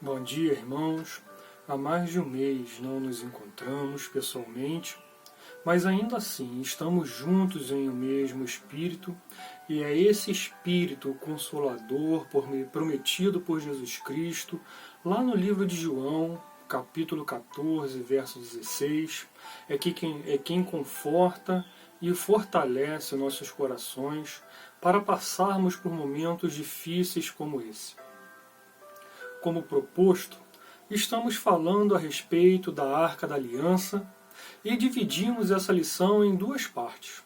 Bom dia, irmãos. Há mais de um mês não nos encontramos pessoalmente, mas ainda assim estamos juntos em um mesmo Espírito, e é esse Espírito Consolador prometido por Jesus Cristo, lá no livro de João, capítulo 14, verso 16, é quem conforta e fortalece nossos corações para passarmos por momentos difíceis como esse. Como proposto, estamos falando a respeito da Arca da Aliança e dividimos essa lição em duas partes.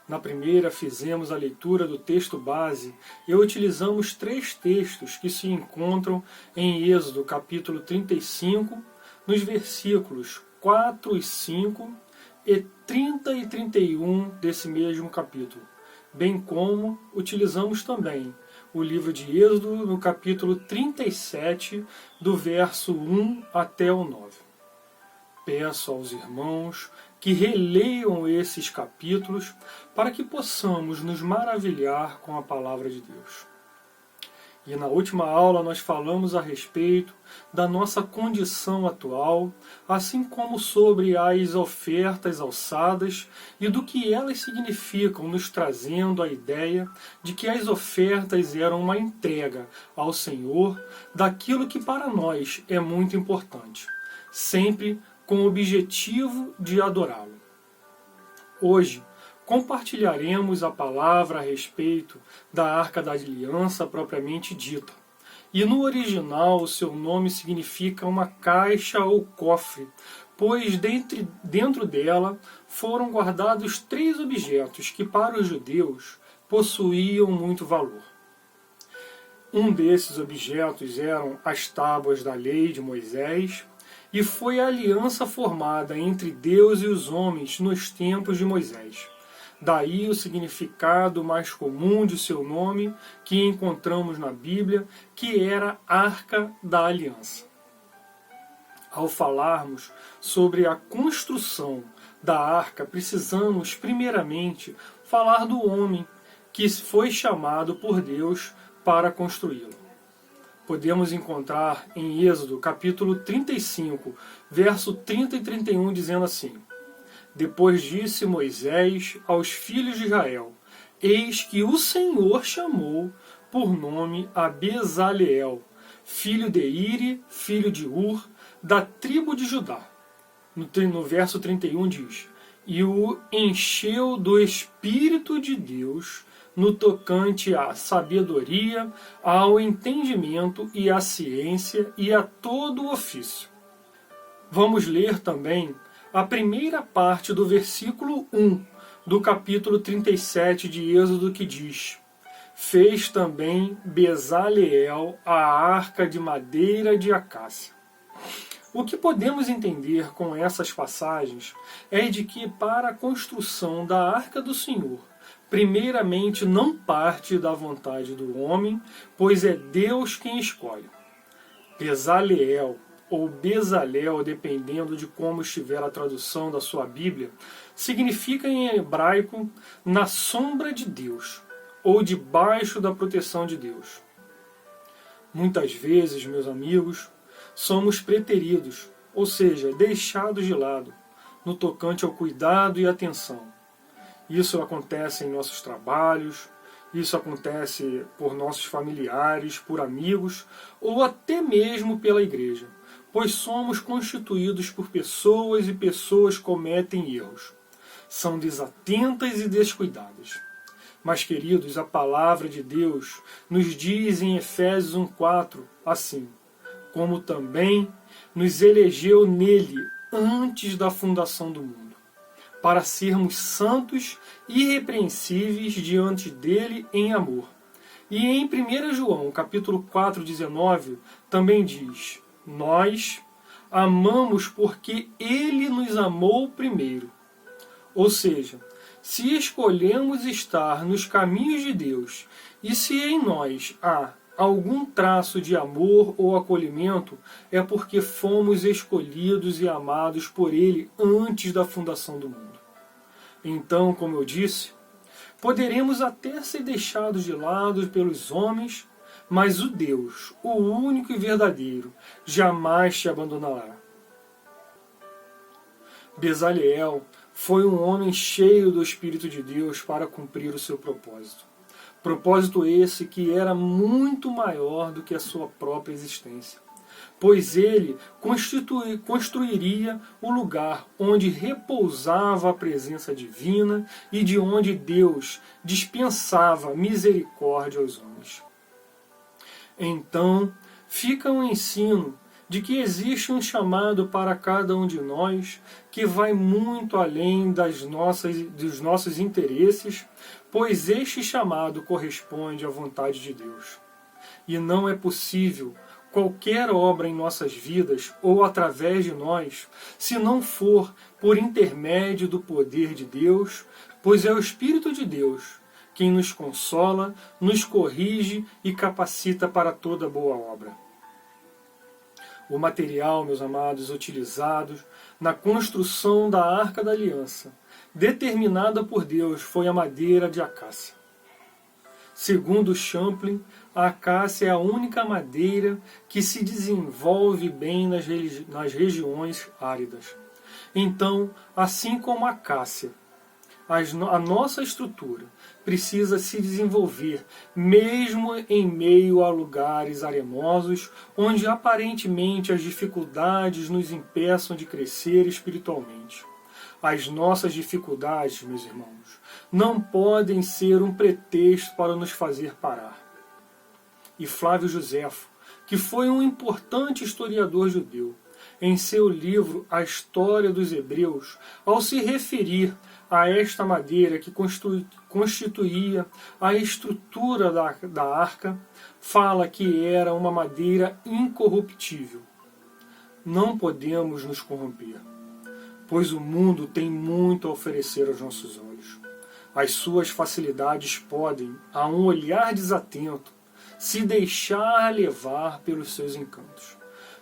Na primeira, fizemos a leitura do texto base e utilizamos três textos que se encontram em Êxodo capítulo 35, nos versículos 4 e 5 e 30 e 31 desse mesmo capítulo, bem como utilizamos também o livro de Êxodo no capítulo 37, do verso 1 até o 9. Peço aos irmãos que releiam esses capítulos para que possamos nos maravilhar com a palavra de Deus. E na última aula nós falamos a respeito da nossa condição atual, assim como sobre as ofertas alçadas e do que elas significam, nos trazendo a ideia de que as ofertas eram uma entrega ao Senhor daquilo que para nós é muito importante, sempre com o objetivo de adorá-lo. Hoje, compartilharemos a palavra a respeito da Arca da Aliança propriamente dita. E no original o seu nome significa uma caixa ou cofre, pois dentro dela foram guardados três objetos que para os judeus possuíam muito valor. Um desses objetos eram as tábuas da lei de Moisés, e foi a aliança formada entre Deus e os homens nos tempos de Moisés. Daí o significado mais comum de seu nome, que encontramos na Bíblia, que era Arca da Aliança. Ao falarmos sobre a construção da arca, precisamos primeiramente falar do homem que foi chamado por Deus para construí-la. Podemos encontrar em Êxodo capítulo 35, verso 30 e 31, dizendo assim: Depois disse Moisés aos filhos de Israel: Eis que o Senhor chamou por nome a Bezaleel, filho de Iri, filho de Ur, da tribo de Judá. No verso 31 diz: E o encheu do Espírito de Deus no tocante à sabedoria, ao entendimento e à ciência e a todo o ofício. Vamos ler também a primeira parte do versículo 1 do capítulo 37 de Êxodo, que diz: Fez também Bezaleel a arca de madeira de acácia. O que podemos entender com essas passagens é de que para a construção da arca do Senhor, primeiramente não parte da vontade do homem, pois é Deus quem escolhe. Bezaleel, ou Bezalel, dependendo de como estiver a tradução da sua Bíblia, significa em hebraico na sombra de Deus, ou debaixo da proteção de Deus. Muitas vezes, meus amigos, somos preteridos, ou seja, deixados de lado, no tocante ao cuidado e atenção. Isso acontece em nossos trabalhos, isso acontece por nossos familiares, por amigos, ou até mesmo pela igreja, pois somos constituídos por pessoas e pessoas cometem erros. São desatentas e descuidadas. Mas, queridos, a palavra de Deus nos diz em Efésios 1,4 assim: como também nos elegeu nele antes da fundação do mundo, para sermos santos e irrepreensíveis diante dele em amor. E em 1 João, capítulo 4, 19, também diz: Nós amamos porque ele nos amou primeiro. Ou seja, se escolhemos estar nos caminhos de Deus, e se em nós há algum traço de amor ou acolhimento, é porque fomos escolhidos e amados por ele antes da fundação do mundo. Então, como eu disse, poderemos até ser deixados de lado pelos homens, mas o Deus, o único e verdadeiro, jamais te abandonará. Bezaleel foi um homem cheio do Espírito de Deus para cumprir o seu propósito. Propósito esse que era muito maior do que a sua própria existência, pois ele construiria o lugar onde repousava a presença divina e de onde Deus dispensava misericórdia aos homens. Então, fica um ensino de que existe um chamado para cada um de nós que vai muito além dos nossos interesses, pois este chamado corresponde à vontade de Deus. E não é possível qualquer obra em nossas vidas ou através de nós, se não for por intermédio do poder de Deus, pois é o Espírito de Deus quem nos consola, nos corrige e capacita para toda boa obra. O material, meus amados, utilizado na construção da Arca da Aliança, determinada por Deus, foi a madeira de acácia. Segundo Champlin, a acácia é a única madeira que se desenvolve bem nas regiões áridas. Então, assim como a acácia, a nossa estrutura precisa se desenvolver mesmo em meio a lugares aremosos, onde aparentemente as dificuldades nos impeçam de crescer espiritualmente. As nossas dificuldades, meus irmãos, não podem ser um pretexto para nos fazer parar. E Flávio Joséfo, que foi um importante historiador judeu, em seu livro A História dos Hebreus, ao se referir a esta madeira que constituía a estrutura da arca, fala que era uma madeira incorruptível. Não podemos nos corromper, pois o mundo tem muito a oferecer aos nossos olhos. As suas facilidades podem, a um olhar desatento, se deixar levar pelos seus encantos.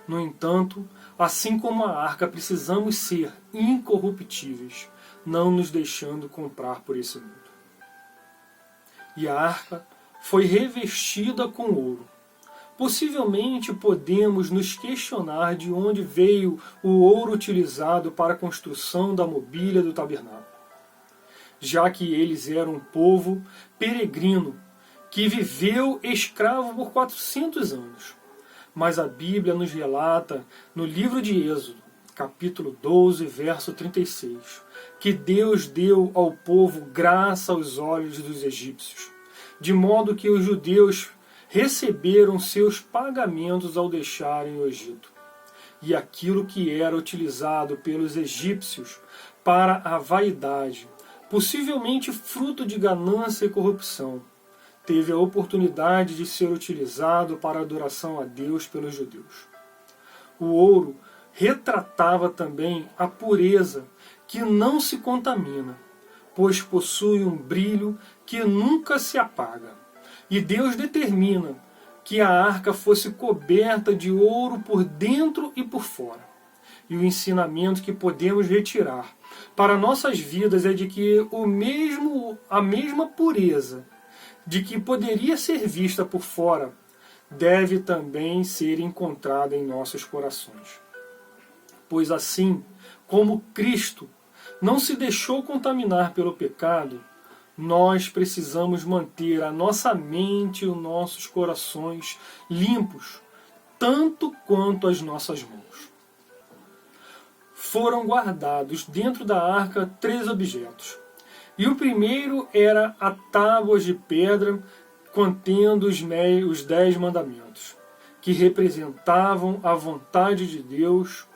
No entanto, assim como a arca, precisamos ser incorruptíveis, não nos deixando comprar por esse mundo. E a arca foi revestida com ouro. Possivelmente podemos nos questionar de onde veio o ouro utilizado para a construção da mobília do tabernáculo, já que eles eram um povo peregrino que viveu escravo por 400 anos. Mas a Bíblia nos relata, no livro de Êxodo, capítulo 12, verso 36, que Deus deu ao povo graça aos olhos dos egípcios, de modo que os judeus receberam seus pagamentos ao deixarem o Egito. E aquilo que era utilizado pelos egípcios para a vaidade, possivelmente fruto de ganância e corrupção, teve a oportunidade de ser utilizado para a adoração a Deus pelos judeus. O ouro retratava também a pureza que não se contamina, pois possui um brilho que nunca se apaga. E Deus determina que a arca fosse coberta de ouro por dentro e por fora. E o ensinamento que podemos retirar para nossas vidas é de que a mesma pureza de que poderia ser vista por fora deve também ser encontrada em nossos corações. Pois assim como Cristo não se deixou contaminar pelo pecado, nós precisamos manter a nossa mente e os nossos corações limpos, tanto quanto as nossas mãos. Foram guardados dentro da arca 3 objetos. E o primeiro era a tábua de pedra contendo os 10 mandamentos, que representavam a vontade de Deus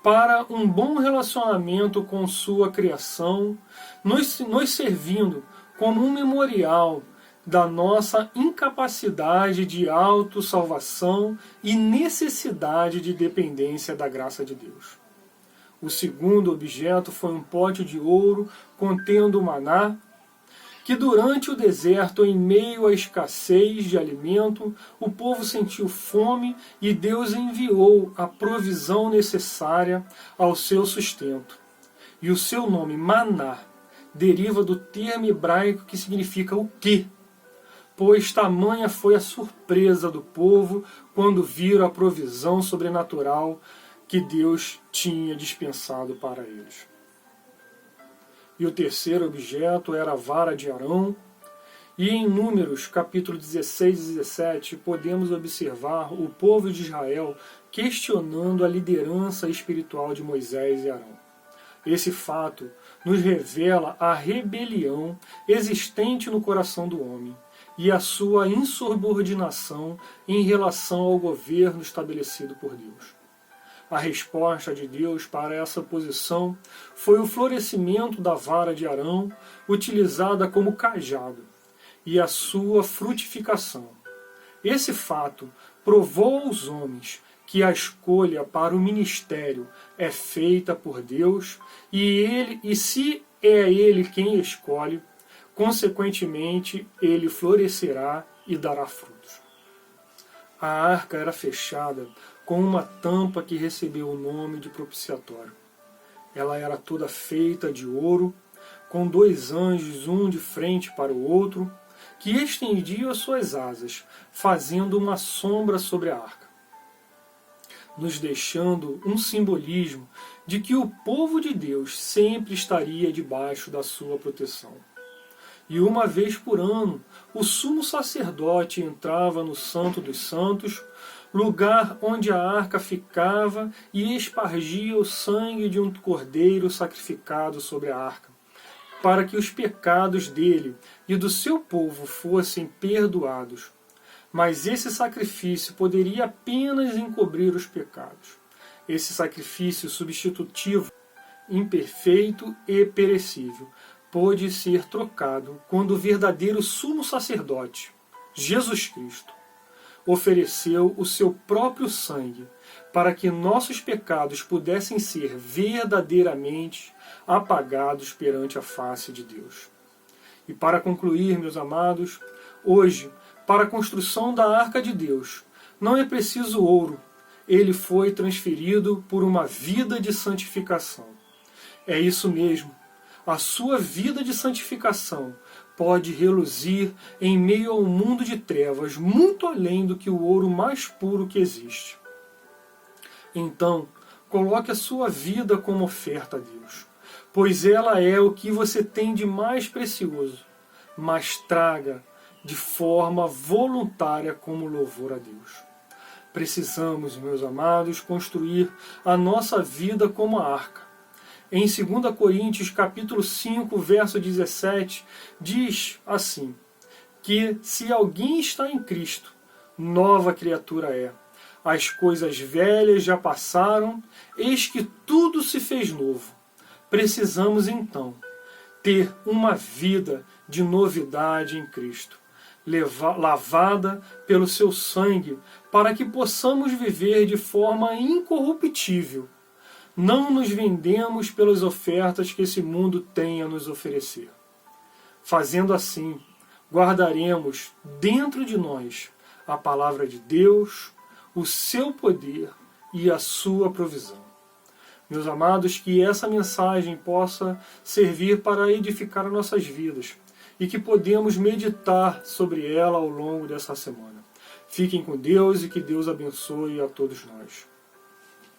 para um bom relacionamento com sua criação, nos servindo como um memorial da nossa incapacidade de autossalvação e necessidade de dependência da graça de Deus. O segundo objeto foi um pote de ouro contendo maná, que durante o deserto, em meio à escassez de alimento, o povo sentiu fome e Deus enviou a provisão necessária ao seu sustento. E o seu nome, maná, deriva do termo hebraico que significa o quê? pois tamanha foi a surpresa do povo quando viram a provisão sobrenatural que Deus tinha dispensado para eles. E o terceiro objeto era a vara de Arão, e em Números, capítulo 16 e 17, podemos observar o povo de Israel questionando a liderança espiritual de Moisés e Arão. Esse fato nos revela a rebelião existente no coração do homem e a sua insubordinação em relação ao governo estabelecido por Deus. A resposta de Deus para essa posição foi o florescimento da vara de Arão, utilizada como cajado, e a sua frutificação. Esse fato provou aos homens que a escolha para o ministério é feita por Deus e se é Ele quem escolhe, consequentemente ele florescerá e dará frutos. A arca era fechada com uma tampa que recebeu o nome de propiciatório. Ela era toda feita de ouro, com 2 anjos, um de frente para o outro, que estendiam as suas asas, fazendo uma sombra sobre a arca, nos deixando um simbolismo de que o povo de Deus sempre estaria debaixo da sua proteção. E uma vez por ano, o sumo sacerdote entrava no Santo dos Santos, lugar onde a arca ficava, e espargia o sangue de um cordeiro sacrificado sobre a arca, para que os pecados dele e do seu povo fossem perdoados. Mas esse sacrifício poderia apenas encobrir os pecados. Esse sacrifício substitutivo, imperfeito e perecível, pôde ser trocado quando o verdadeiro sumo sacerdote, Jesus Cristo, ofereceu o seu próprio sangue para que nossos pecados pudessem ser verdadeiramente apagados perante a face de Deus. E para concluir, meus amados, hoje, para a construção da Arca de Deus, não é preciso ouro, ele foi transferido por uma vida de santificação. É isso mesmo, a sua vida de santificação pode reluzir em meio ao mundo de trevas, muito além do que o ouro mais puro que existe. Então, coloque a sua vida como oferta a Deus, pois ela é o que você tem de mais precioso, mas traga de forma voluntária como louvor a Deus. Precisamos, meus amados, construir a nossa vida como a arca. Em 2 Coríntios capítulo 5, verso 17, diz assim, que se alguém está em Cristo, nova criatura é. As coisas velhas já passaram, eis que tudo se fez novo. Precisamos então ter uma vida de novidade em Cristo, lavada pelo seu sangue, para que possamos viver de forma incorruptível. Não nos vendemos pelas ofertas que esse mundo tem a nos oferecer. Fazendo assim, guardaremos dentro de nós a palavra de Deus, o seu poder e a sua provisão. Meus amados, que essa mensagem possa servir para edificar as nossas vidas e que podemos meditar sobre ela ao longo dessa semana. Fiquem com Deus e que Deus abençoe a todos nós.